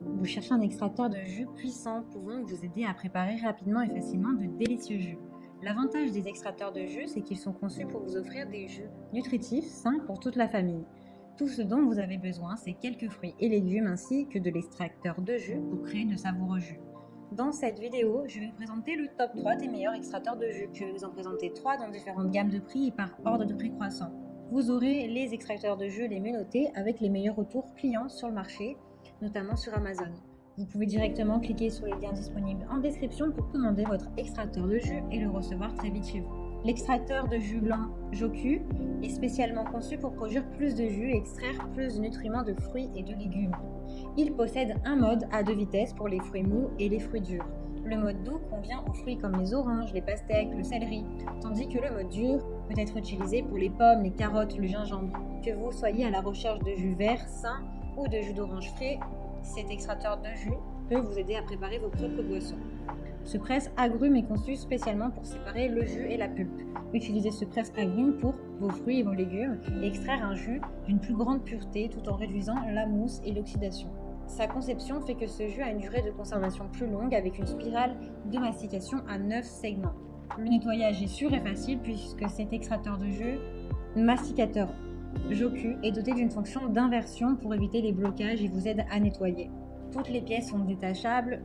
Vous cherchez un extracteur de jus puissant pouvant vous aider à préparer rapidement et facilement de délicieux jus. L'avantage des extracteurs de jus, c'est qu'ils sont conçus pour vous offrir des jus nutritifs, sains pour toute la famille. Tout ce dont vous avez besoin, c'est quelques fruits et légumes ainsi que de l'extracteur de jus pour créer de savoureux jus. Dans cette vidéo, je vais vous présenter le top 3 des meilleurs extracteurs de jus. Je vais vous en présenter 3 dans différentes gammes de prix et par ordre de prix croissant. Vous aurez les extracteurs de jus les mieux notés avec les meilleurs retours clients sur le marché, notamment sur Amazon. Vous pouvez directement cliquer sur les liens disponibles en description pour commander votre extracteur de jus et le recevoir très vite chez vous. L'extracteur de jus blanc Joku est spécialement conçu pour produire plus de jus et extraire plus de nutriments de fruits et de légumes. Il possède un mode à 2 vitesses pour les fruits mous et les fruits durs. Le mode doux convient aux fruits comme les oranges, les pastèques, le céleri, tandis que le mode dur peut être utilisé pour les pommes, les carottes, le gingembre. Que vous soyez à la recherche de jus vert, sain ou de jus d'orange frais, cet extracteur de jus peut vous aider à préparer vos propres boissons. Ce presse-agrumes est conçu spécialement pour séparer le jus et la pulpe. Utilisez ce presse-agrumes pour vos fruits et vos légumes et extraire un jus d'une plus grande pureté tout en réduisant la mousse et l'oxydation. Sa conception fait que ce jus a une durée de conservation plus longue avec une spirale de mastication à 9 segments. Le nettoyage est sûr et facile puisque cet extracteur de jus masticateur Joku est doté d'une fonction d'inversion pour éviter les blocages et vous aide à nettoyer. Toutes les pièces sont détachables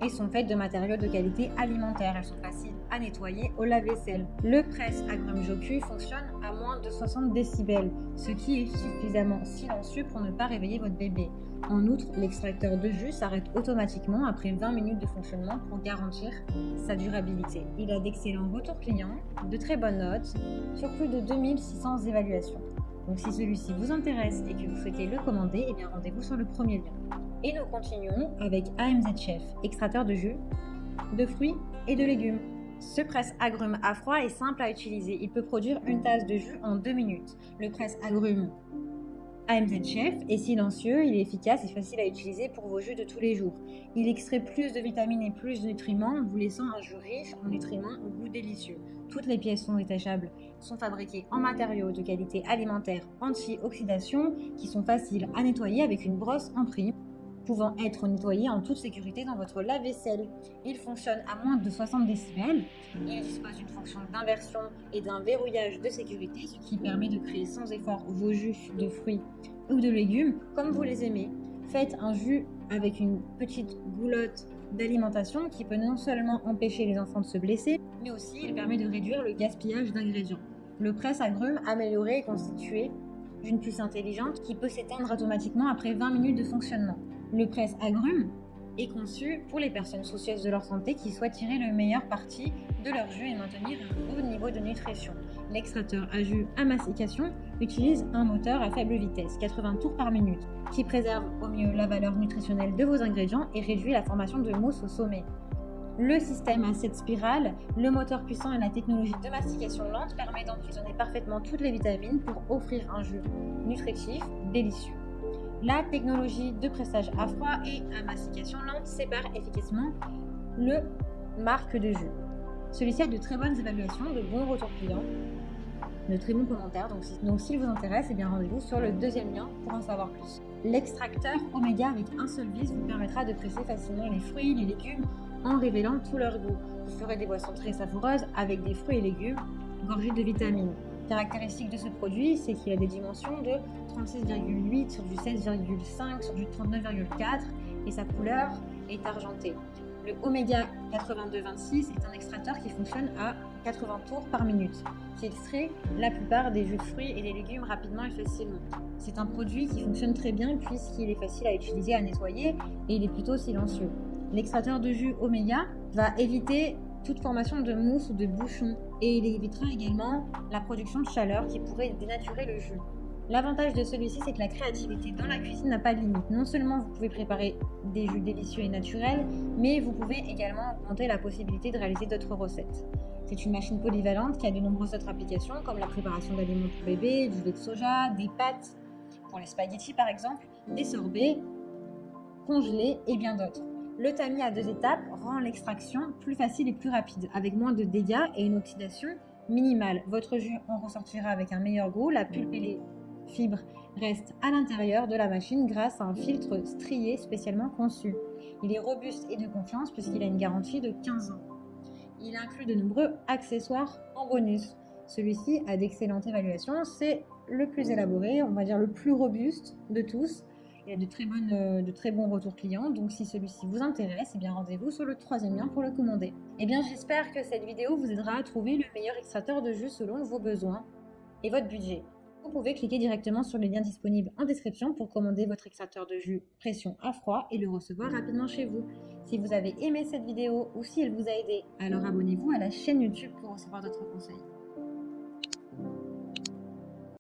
et sont faites de matériaux de qualité alimentaire. Elles sont faciles à nettoyer au lave-vaisselle. Le presse-agrumes Joku fonctionne à moins de 60 décibels, ce qui est suffisamment silencieux pour ne pas réveiller votre bébé. En outre, l'extracteur de jus s'arrête automatiquement après 20 minutes de fonctionnement pour garantir sa durabilité. Il a d'excellents retours clients, de très bonnes notes, sur plus de 2600 évaluations. Donc si celui-ci vous intéresse et que vous souhaitez le commander, eh bien rendez-vous sur le premier lien. Et nous continuons avec AMZ Chef, extracteur de jus, de fruits et de légumes. Ce presse-agrumes à froid est simple à utiliser. Il peut produire une tasse de jus en 2 minutes. Le presse-agrumes AMZ Chef est silencieux, il est efficace et facile à utiliser pour vos jus de tous les jours. Il extrait plus de vitamines et plus de nutriments, vous laissant un jus riche en nutriments au goût délicieux. Toutes les pièces sont détachables, sont fabriquées en matériaux de qualité alimentaire anti-oxydation qui sont faciles à nettoyer avec une brosse en prime, pouvant être nettoyé en toute sécurité dans votre lave-vaisselle. Il fonctionne à moins de 60 décibels. Il dispose d'une fonction d'inversion et d'un verrouillage de sécurité, ce qui permet de créer sans effort vos jus de fruits ou de légumes comme vous les aimez. Faites un jus avec une petite goulotte d'alimentation qui peut non seulement empêcher les enfants de se blesser, mais aussi il permet de réduire le gaspillage d'ingrédients. Le presse-agrumes amélioré est constitué d'une puce intelligente qui peut s'éteindre automatiquement après 20 minutes de fonctionnement. Le presse-agrumes est conçu pour les personnes soucieuses de leur santé qui souhaitent tirer le meilleur parti de leur jus et maintenir un haut niveau de nutrition. L'extracteur à jus à mastication utilise un moteur à faible vitesse, 80 tours par minute, qui préserve au mieux la valeur nutritionnelle de vos ingrédients et réduit la formation de mousse au sommet. Le système à 7 spirales, le moteur puissant et la technologie de mastication lente permettent d'emprisonner parfaitement toutes les vitamines pour offrir un jus nutritif délicieux. La technologie de pressage à froid et à mastication lente sépare efficacement le marque de jus. Celui-ci a de très bonnes évaluations, de bons retours clients, de très bons commentaires. Donc s'il vous intéresse, eh bien rendez-vous sur le deuxième lien pour en savoir plus. L'extracteur Oméga avec un seul vis vous permettra de presser facilement les fruits, les légumes en révélant tout leur goût. Vous ferez des boissons très savoureuses avec des fruits et légumes gorgés de vitamines. Caractéristique de ce produit, c'est qu'il a des dimensions de 36,8 sur du 16,5 sur du 39,4 et sa couleur est argentée. Le Oméga 8226 est un extracteur qui fonctionne à 80 tours par minute, qui extrait la plupart des jus de fruits et des légumes rapidement et facilement. C'est un produit qui fonctionne très bien puisqu'il est facile à utiliser, à nettoyer et il est plutôt silencieux. L'extracteur de jus Oméga va éviter toute formation de mousse ou de bouchon et il évitera également la production de chaleur qui pourrait dénaturer le jus. L'avantage de celui-ci, c'est que la créativité dans la cuisine n'a pas de limite. Non seulement vous pouvez préparer des jus délicieux et naturels, mais vous pouvez également augmenter la possibilité de réaliser d'autres recettes. C'est une machine polyvalente qui a de nombreuses autres applications comme la préparation d'aliments pour bébés, du lait de soja, des pâtes pour les spaghettis par exemple, des sorbets, congelés et bien d'autres. Le tamis à 2 étapes rend l'extraction plus facile et plus rapide, avec moins de dégâts et une oxydation minimale. Votre jus en ressortira avec un meilleur goût, la pulpe et les fibres restent à l'intérieur de la machine grâce à un filtre strié spécialement conçu. Il est robuste et de confiance puisqu'il a une garantie de 15 ans. Il inclut de nombreux accessoires en bonus. Celui-ci a d'excellentes évaluations, c'est le plus élaboré, on va dire le plus robuste de tous. Il a de très bons retours clients, donc si celui-ci vous intéresse, eh bien rendez-vous sur le 3e lien pour le commander. Eh bien j'espère que cette vidéo vous aidera à trouver le meilleur extracteur de jus selon vos besoins et votre budget. Vous pouvez cliquer directement sur le lien disponible en description pour commander votre extracteur de jus pression à froid et le recevoir rapidement chez vous. Si vous avez aimé cette vidéo ou si elle vous a aidé, alors abonnez-vous à la chaîne YouTube pour recevoir d'autres conseils.